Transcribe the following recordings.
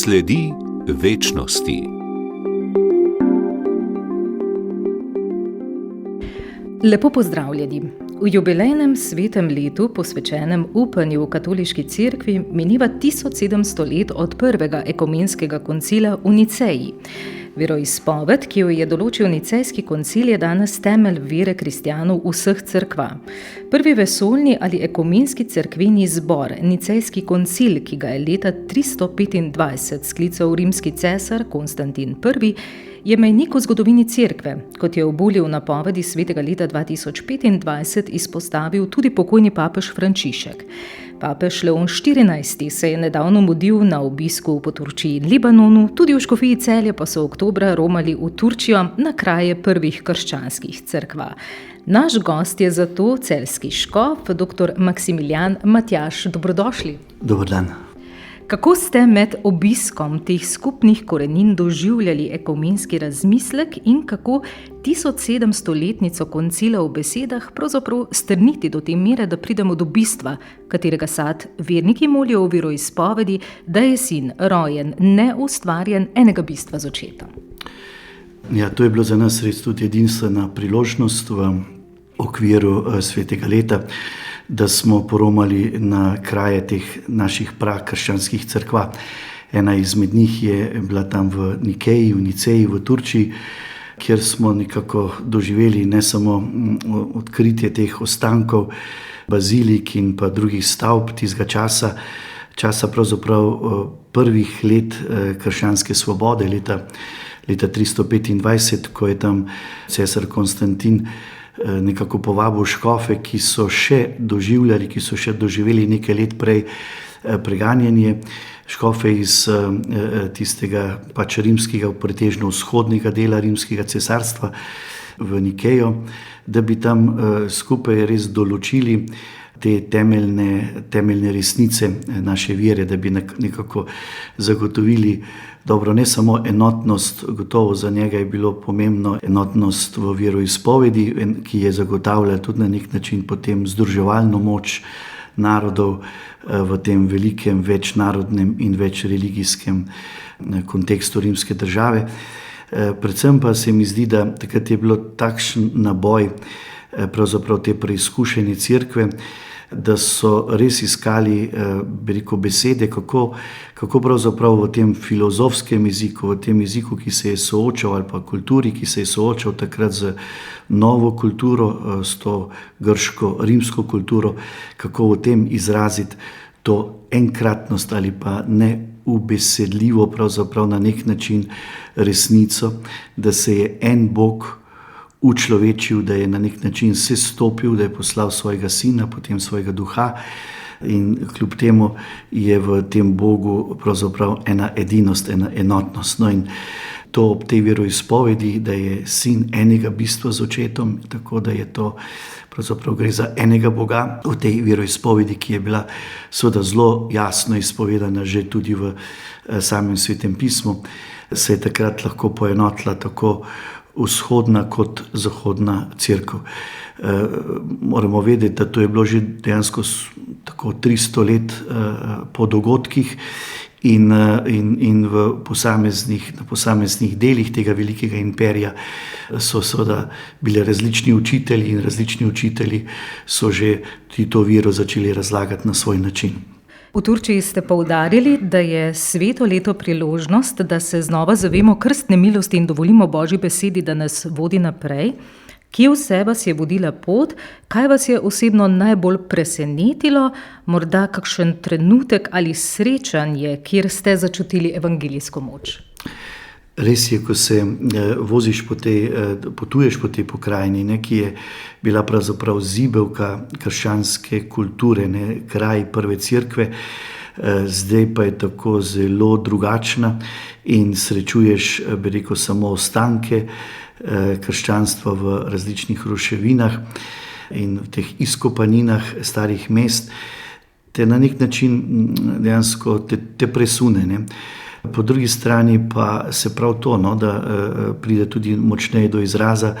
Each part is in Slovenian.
Sledi večnosti. Lepo pozdravljeni. V jubilejnem svetem letu, posvečenem upanju v katoliški cerkvi, mineva 1700 let od prvega ekumenskega koncila v Niceji. Veroizpoved, ki jo je določil Nicejski koncil, je danes temelj vere kristjanov vseh cerkva. Prvi vesoljni ali ekumenski cerkveni zbor, Nicejski koncil, ki ga je leta 325 sklical rimski cesar Konstantin I., je mejnik v zgodovini cerkve, kot je v bulji v napovedi svetega leta 2025 izpostavil tudi pokojni papež Frančišek. Papež Leon XIV se je nedavno mudil na obisku po Turčiji in Libanonu, tudi v škofiji Celje pa so oktobra romali v Turčijo na kraje prvih krščanskih cerkva. Naš gost je zato celjski škof, dr. Maksimilijan Matjaž. Dobrodošli. Dober dan. Kako ste med obiskom teh skupnih korenin doživljali ekumenski razmislek in kako 1700-letnico koncila v besedah pravzaprav strniti do te mere, da pridemo do bistva, katerega sad verniki molijo v veroizpovedi, da je sin rojen, neustvarjen, enega bistva z očetom? Ja, to je bilo za nas res tudi edinstvena priložnost v okviru svetega leta, da smo poromali na kraje teh naših prakrščanskih cerkva. Ena izmed njih je bila tam v Nikeji, v Niceji, v Turčiji, kjer smo nekako doživeli ne samo odkritje teh ostankov bazilik in pa drugih stavb tistega časa pravzaprav prvih let krščanske svobode, leta 325, ko je tam cesar Konstantin nekako povabil škofe, ki so še doživeli nekaj let prej preganjanje, škofe iz tistega pač rimskega, pretežno vzhodnega dela rimskega cesarstva v Nikejo, da bi tam skupaj res določili te temeljne resnice naše vere, da bi nekako zagotovili dobro, ne samo enotnost, gotovo za njega je bilo pomembno enotnost v veroizpovedi, ki je zagotavljala tudi na nek način potem združevalno moč narodov v tem velikem večnarodnem in večreligijskem kontekstu rimske države. Predvsem pa se mi zdi, da takrat je bilo takšen naboj pravzaprav te preizkušene cerkve, da so res iskali besede, kako pravzaprav v tem filozofskem jeziku, v tem jeziku, ki se je soočal, ali pa kulturi, ki se je soočal takrat z novo kulturo, s to grško-rimsko kulturo, kako v tem izraziti to enkratnost ali pa neubesedljivo pravzaprav na nek način resnico, da se je en Bog učlovečil, da je na nek način se stopil, da je poslal svojega sina, potem svojega duha in kljub temu je v tem Bogu pravzaprav ena edinost, ena enotnost. No in to ob tej veroizpovedi, da je sin enega bistva z očetom, tako da je to pravzaprav gre za enega Boga v tej veroizpovedi, ki je bila seveda zelo jasno izpovedana že tudi v samem svetem pismu, se je takrat lahko poenotila tako vzhodna kot zahodna cerkev. Moramo vedeti, da to je bilo že dejansko tako 300 let po dogodkih in v posameznih delih tega velikega imperija so seveda bili različni učitelji in različni učitelji so že to vero začeli razlagati na svoj način. V Turčiji ste poudarili, da je sveto leto priložnost, da se znova zavemo krstne milosti in dovolimo Božji besedi, da nas vodi naprej. Kje vse vas je vodila pot? Kaj vas je osebno najbolj presenetilo? Morda kakšen trenutek ali srečanje, kjer ste začutili evangelijsko moč? Res je, ko se potuješ po tej pokrajini, ki je bila pravzaprav zibelka krščanske kulture, kraj prve cerkve, zdaj pa je tako zelo drugačna in srečuješ, samo ostanke krščanstva v različnih ruševinah in v teh izkopaninah starih mest, te na nek način dejansko te presune. Po drugi strani pa se prav to, da pride tudi močneje do izraza,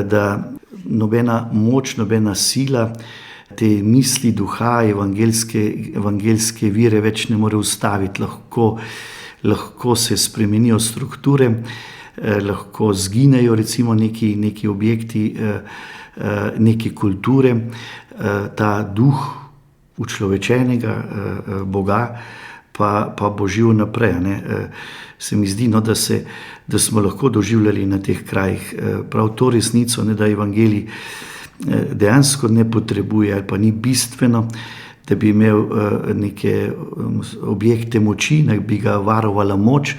da nobena moč, nobena sila te misli duha, evangeljske vire več ne more ustaviti. lahko se spremenijo strukture, lahko zginejo recimo neki objekti, neke kulture, ta duh učlovečenega Boga pa bo živ naprej. Se mi zdi, da smo lahko doživljali na teh krajih prav to resnico, da evangelij dejansko ne potrebuje ali pa ni bistveno, da bi imel neke objekte moči, da bi ga varovala moč,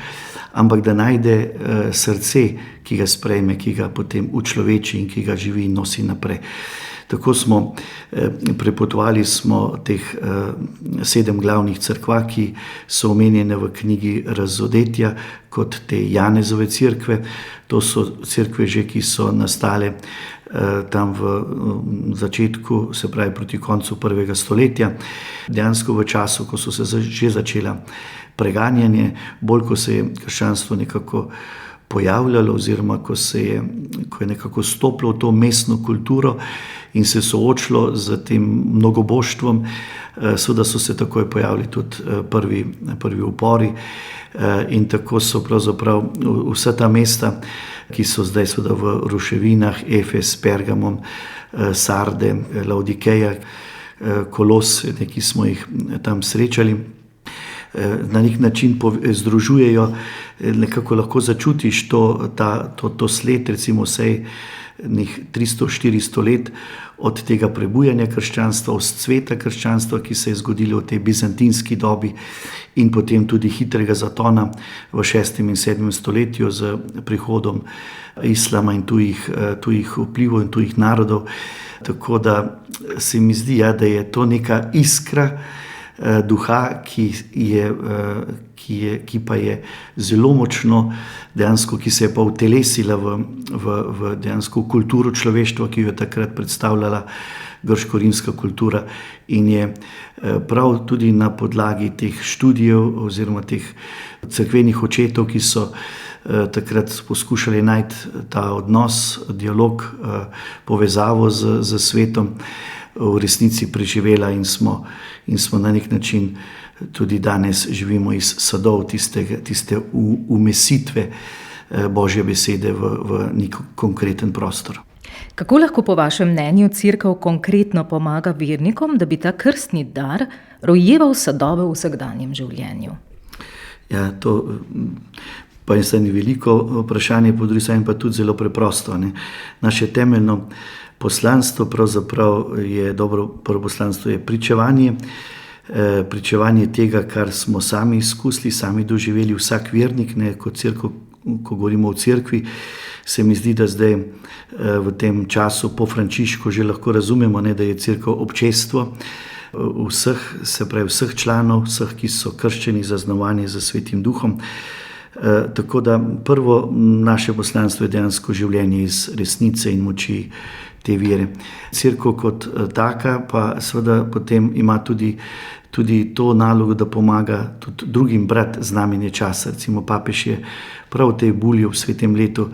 ampak da najde srce, ki ga sprejme, ki ga potem učloveči in ki ga živi in nosi naprej. Tako smo prepotovali teh 7 glavnih cerkva, ki so omenjene v knjigi Razodetja kot te Janezove cerkve. To so cerkve že, ki so nastale tam v začetku, se pravi proti koncu 1. stoletja. Dejansko v času, ko so se že začela preganjanje, bolj ko se je krščanstvo nekako pojavljalo oziroma ko je nekako stopilo v to mestno kulturo in se soočilo z tem mnogoboštvom, seveda so se takoj pojavili tudi prvi upori in tako so pravzaprav vsa ta mesta, ki so zdaj seveda v ruševinah, Efes, Pergamon, Sarde, Laodikeja, Kolos, ki smo jih tam srečali, na nek način združujejo, nekako lahko začutiš to sled, recimo vsej 300-400 let od tega prebujanja krščanstva, od cveta krščanstva, ki se je zgodilo v tej bizantinski dobi in potem tudi hitrega zatona v 6. in 7. stoletju z prihodom islama in tujih vplivov in tujih narodov. Tako da se mi zdi, da je to neka iskra duha, ki pa je zelo močno, dejansko, ki se je pa utelesila v dejansko kulturo človeštva, ki jo je takrat predstavljala grško-rimska kultura in je prav tudi na podlagi teh študijev oziroma teh cerkvenih očetov, ki so takrat poskušali najti ta odnos, dialog, povezavo z svetom, v resnici preživela in smo na nek način tudi danes živimo iz sadov tiste umestitve Božje besede v nek konkreten prostor. Kako lahko po vašem mnenju cerkev konkretno pomaga vernikom, da bi ta krstni dar rojeval sadove v vsakdanjem življenju? Ja, to pa je zdaj veliko vprašanje, po drugi strani pa tudi zelo preprosto. Naše temeljno poslanstvo pravzaprav je prvo poslanstvo je pričevanje tega, kar smo sami izkusili, sami doživeli vsak vernik, kot cerkev. Ko govorimo o cerkvi, se mi zdi, da zdaj v tem času po Frančišku že lahko razumemo, da je cerkev občestvo vseh članov, vseh, ki so krščeni, zaznamovani z Svetim Duhom. Tako da prvo naše poslanstvo je dejansko življenje iz resnice in moči te vere. Cerkev kot taka pa seveda potem ima tudi to nalogo, da pomaga tudi drugim brati znamenje časa. Recimo papež je prav v tej bulji ob svetem letu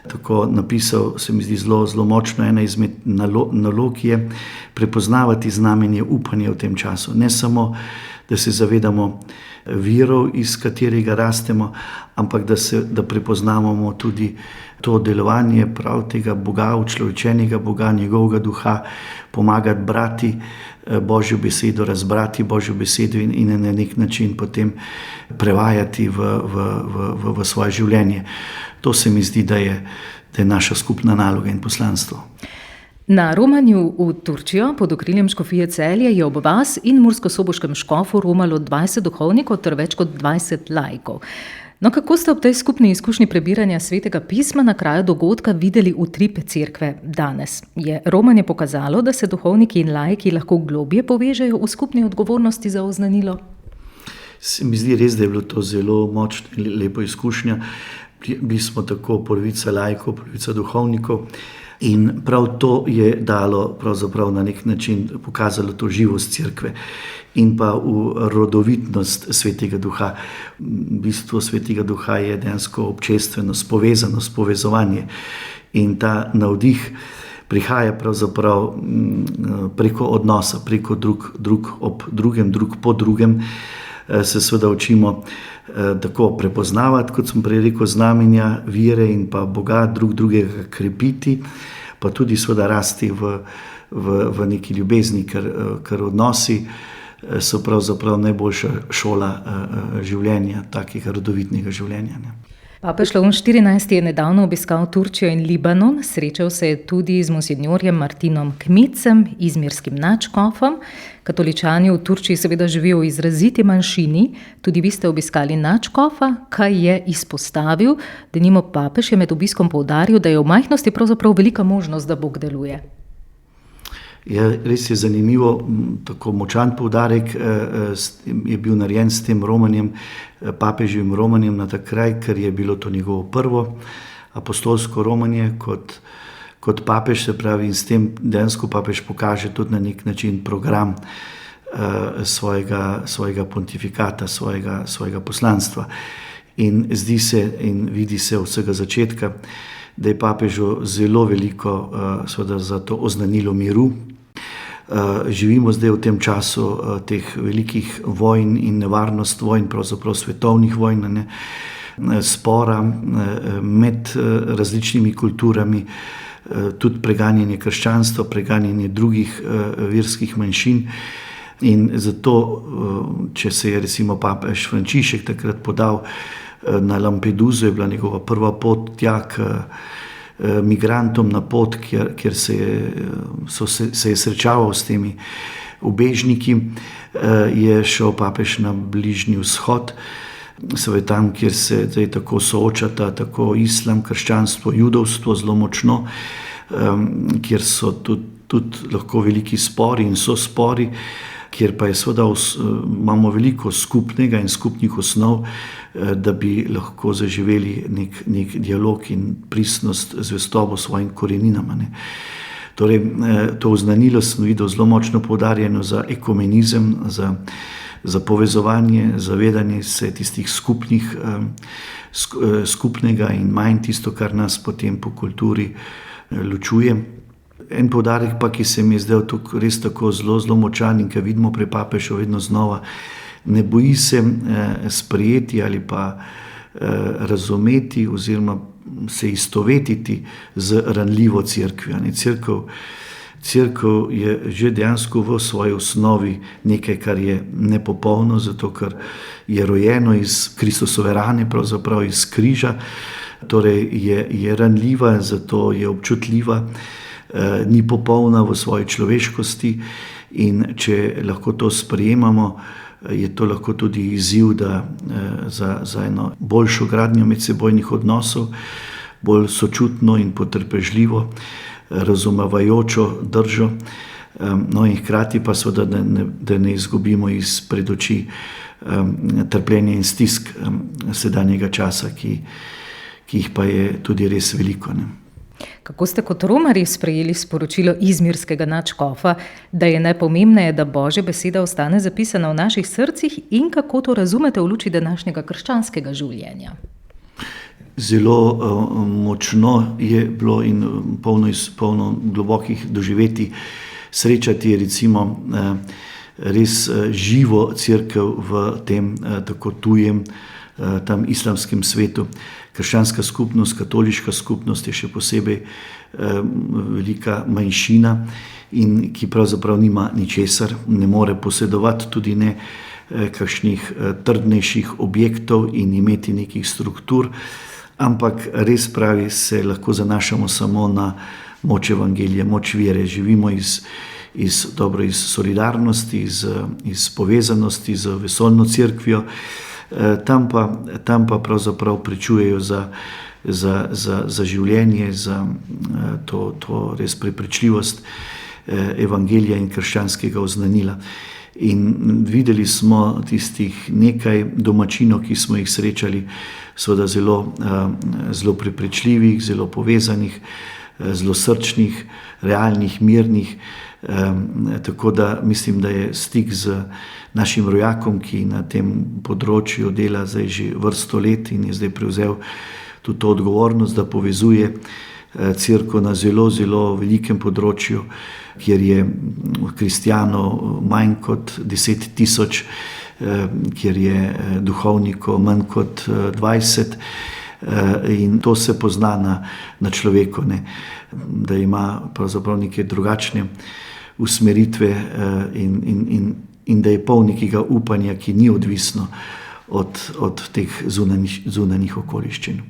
tako napisal, se mi zdi zelo močno, ena izmed nalog je prepoznavati znamenje upanja v tem času. Ne samo, da se zavedamo virov, iz katerega rastemo, ampak da prepoznavamo tudi to delovanje prav tega Boga, učlovečenega Boga, njegovega duha, pomagati brati Božjo besedo, razbrati Božjo besedo in na nek način potem prevajati v svoje življenje. To se mi zdi, da je naša skupna naloga in poslanstvo. Na romanju v Turčijo pod okriljem škofije Celje je ob vas in murskosoboškem škofu romalo 20 duhovnikov ter več kot 20 laikov. No, kako ste ob tej skupni izkušnji prebiranja Svetega pisma na kraju dogodka videli utrip cerkve danes? Je romanje pokazalo, da se duhovniki in laiki lahko globje povežejo v skupni odgovornosti za oznanilo? Se mi zdi res, da je bilo to zelo močno in lepo izkušnja. Bili smo tako polovica laikov, polovica duhovnikov. In prav to je dalo, pravzaprav na nek način pokazalo to živost cerkve in pa v rodovitnost Svetega Duha. Bistvo Svetega Duha je dejansko občestvenost, povezanost, povezovanje. In ta navdih prihaja pravzaprav preko odnosa, preko drug ob drugem, drug po drugem. se seveda učimo tako prepoznavati, kot sem prej rekel, znamenja, vire in pa Boga drugega krepiti, pa tudi seveda rasti v neki ljubezni, ker odnosi so pravzaprav najboljša šola življenja, takega rodovitnega življenja, ne. Papež Leon XIV. Je nedavno obiskal Turčijo in Libanon, srečal se je tudi z monsinjorjem Martinom Kmicem, izmirskim nadškofom. Katoličani v Turčiji seveda živijo v izraziti manjšini, tudi vi ste obiskali nadškofa, kaj je izpostavil, denimo papež je med obiskom poudaril, da je v majhnosti pravzaprav velika možnost, da Bog deluje. Ja, res je zanimivo, tako močan poudarek je bil narejen s tem romanjem, papeževim romanjem na ta kraj, ker je bilo to njegovo prvo apostolsko romanje kot papež, se pravi, in s tem dejansko papež pokaže tudi na nek način program svojega pontifikata, svojega poslanstva. In zdi se in vidi se od vsega začetka, da je papežu zelo veliko seveda za to oznanilo miru. Živimo zdaj v tem času teh velikih vojn in nevarnost vojn, pravzaprav svetovnih vojn, spora med različnimi kulturami, tudi preganjanje krščanstva, preganjanje drugih verskih manjšin. In zato, če se je recimo papež Frančišek takrat podal na Lampeduso, je bila njegova prva pot tja k migrantom na pot, kjer se je srečaval s temi ubežniki, je šel papež na Bližnji vzhod, seveda tam, kjer se zdaj tako soočata, tako islam, krščanstvo, judovstvo zelo močno, kjer so tudi lahko veliki spori in so spori, kjer pa je seveda imamo veliko skupnega in skupnih osnov, da bi lahko zaživeli nek dialog in pristnost zvestobo svojim koreninama. Torej, to oznanilo sem videl zelo močno poudarjeno za ekumenizem, za povezovanje, zavedanje se tistih skupnega in manj tisto, kar nas potem po kulturi ločuje. En poudarek pa, ki se mi je zdel tukaj res tako zelo močan in ki vidimo pri papežu vedno znova, ne boji se sprejeti ali pa razumeti oziroma se istovetiti z ranljivo cerkvijo. Cerkev je že dejansko v svoji osnovi nekaj, kar je nepopolno, zato ker je rojeno iz Kristusove rane, pravzaprav iz križa, torej je ranljiva, zato je občutljiva, ni popolna v svoji človeškosti, in če lahko to sprejemamo, je to lahko tudi izziv za eno boljšo gradnjo medsebojnih odnosov, bolj sočutno in potrpežljivo, razumevajočo držo, no in hkrati pa seveda, da ne izgubimo izpred oči trpljenje in stisk sedanjega časa, ki jih pa je tudi res veliko, ne. Kako ste kot romarji sprejeli sporočilo izmirskega nadškofa, da je najpomembneje, da Božja beseda ostane zapisana v naših srcih, in kako to razumete v luči današnjega krščanskega življenja? Zelo močno je bilo in polno globokih doživetij srečati recimo res živo cerkev v tem tako tujem, tam islamskem svetu. Krščanska skupnost, katoliška skupnost je še posebej velika manjšina, in ki pravzaprav nima ničesar, ne more posedovati tudi ne kakšnih trdnejših objektov in imeti nekih struktur, ampak res pravi, se lahko zanašamo samo na moč evangelija, moč vere. Živimo iz solidarnosti, iz povezanosti z vesoljno cerkvijo, tam pa pravzaprav pričujejo za življenje, za to res prepričljivost evangelija in krščanskega oznanila. In videli smo tistih nekaj domačinov, ki smo jih srečali, seveda zelo prepričljivih, zelo povezanih, zelo srčnih, realnih, mirnih, tako da mislim, da je stik z našim rojakom, ki na tem področju dela zdaj že vrsto let in je zdaj prevzel tudi to odgovornost, da povezuje cerkev na zelo velikem področju, kjer je kristjanov manj kot 10 000, kjer je duhovnikov manj kot 20, in to se pozna na človeku, ne, da ima pravzaprav neke drugačne usmeritve in da je poln nekega upanja, ki ni odvisno od teh zunanjih okoliščin.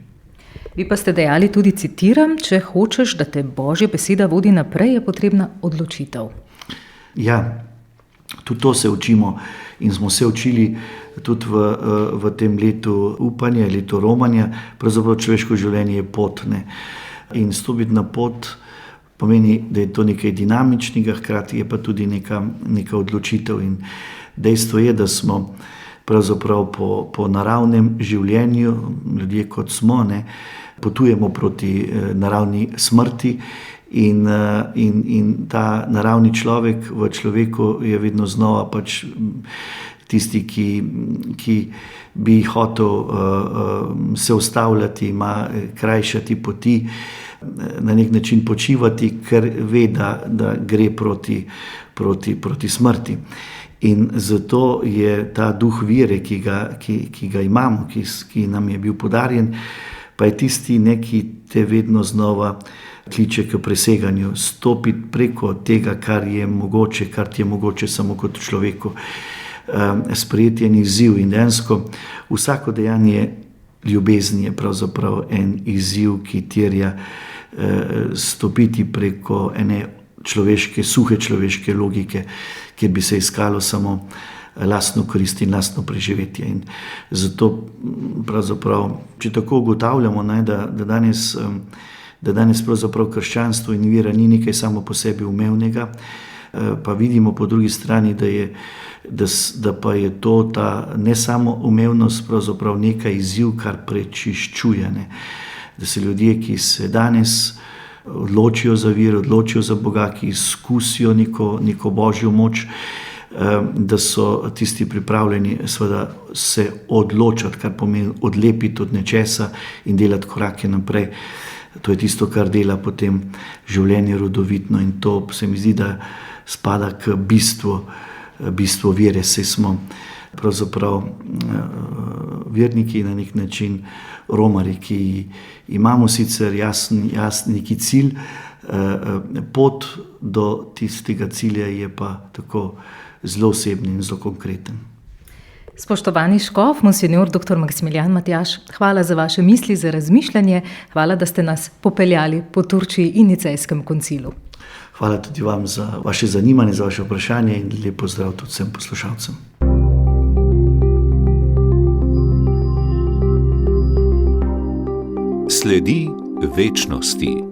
Vi pa ste dejali tudi, citiram, če hočeš, da te Božja beseda vodi naprej, je potrebna odločitev. Ja, tudi to se učimo in smo se učili tudi v tem letu upanja, letu romanja. Pravzaprav človeško življenje je pot, ne. In stopiti na pot pomeni, da je to nekaj dinamičnega, hkrati je pa tudi neka odločitev. In dejstvo je, da smo pravzaprav po naravnem življenju, ljudje kot smo, ne, potujemo proti naravni smrti. In ta naravni človek v človeku je vedno znova pač tisti, ki bi hotel se ustavljati, ima krajšati poti, na nek način počivati, ker ve, da gre proti smrti. In zato je ta duh vere, ki ga imamo, ki nam je bil podarjen, pa je tisti, ki te vedno znova kliče k preseganju, stopiti preko tega, kar ti je mogoče samo kot človeku. Sprejeti en izziv in dejansko vsako dejanje ljubezni je pravzaprav en izziv, ki terja stopiti preko ene suhe človeške logike, kjer bi se iskalo samo lastno korist in lastno preživetje. In zato pravzaprav, če tako ugotavljamo, da danes pravzaprav krščanstvo in vera ni nekaj samo po sebi umevnega, pa vidimo po drugi strani, da pa je to ta ne samo umevnost, pravzaprav nekaj izziv, kar prečiščuje, ne. Da se ljudje, ki se danes odločijo za vero, odločijo za Boga, ki izkusijo neko božjo moč, da so tisti pripravljeni seveda se odločati, kar pomeni odlepiti od nečesa in delati korake naprej. To je tisto, kar dela potem življenje rodovitno, in to se mi zdi, da spada k bistvu vere. Saj smo pravzaprav verniki na nek način romarji, ki imamo sicer jasen neki cilj, pot do tistega cilja je pa tako zelo osebni in zelo konkreten. Spoštovani škof, monsinjor dr. Maksimilijan Matjaž, hvala za vaše misli, za razmišljanje, hvala, da ste nas popeljali po Turčiji in Nicejskem koncilu. Hvala tudi vam za vaše zanimanje, za vaše vprašanje in lep pozdrav tudi vsem poslušalcem. Sledi večnosti.